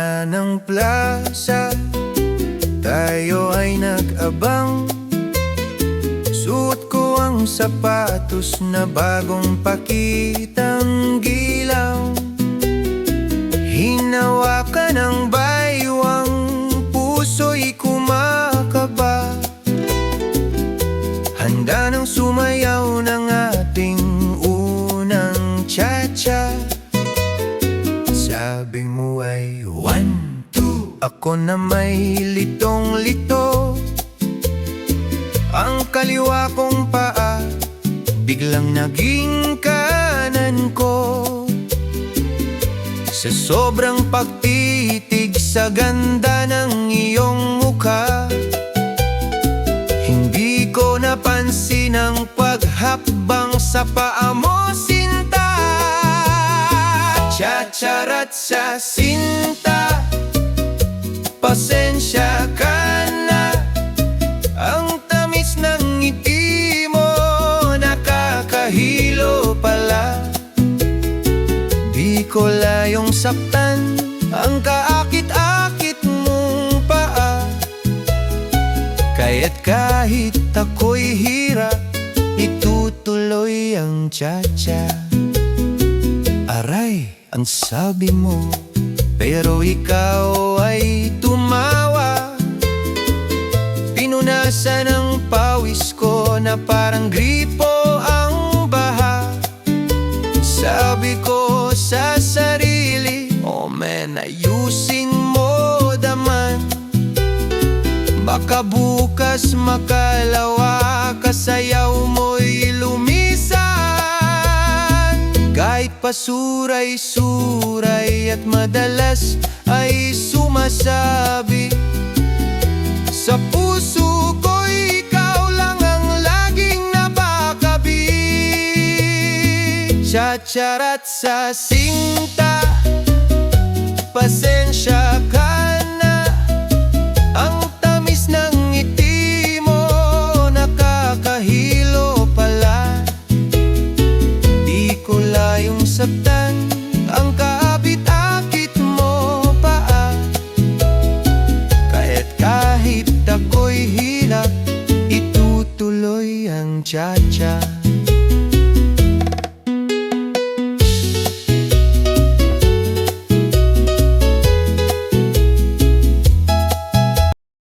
gitna ng plaza, tayo ay nag-abang. Suot ko ang sapatos na bagong pakitang gilaw. Hinawakan ng baywang, puso'y kumakaba. Handa nang sumayaw ng ating unang cha-cha. Sabi mo ay 1, 2. Ako na may litong-lito. Ang kaliwa kong paa biglang naging kanan ko. Sa sobrang pagtitig sa ganda ng iyong mukha, hindi ko napansin ang paghakbang sa paa mo, sinta. Chacharat sa sinta, pasensya ka na. Ang tamis ng ngiti mo, nakakahilo pala. Di ko layong saktan ang kaakit-akit mong paa. Kaya't kahit ako'y hirap, itutuloy ang cha-cha. Aray, ang sabi mo, pero ikaw ay tumawa. Pinunasan ng pawis ko na parang gripo ang baha. Sabi ko sa sarili, oh man, ayusin mo daman. Baka bukas makalawa, kasayaw mo'y lumisan. Kahit pasuray-suray at madalas ay sumasabi, sa puso ko'y ikaw lang ang laging napakabi. Chacharat sa sinta, pasensya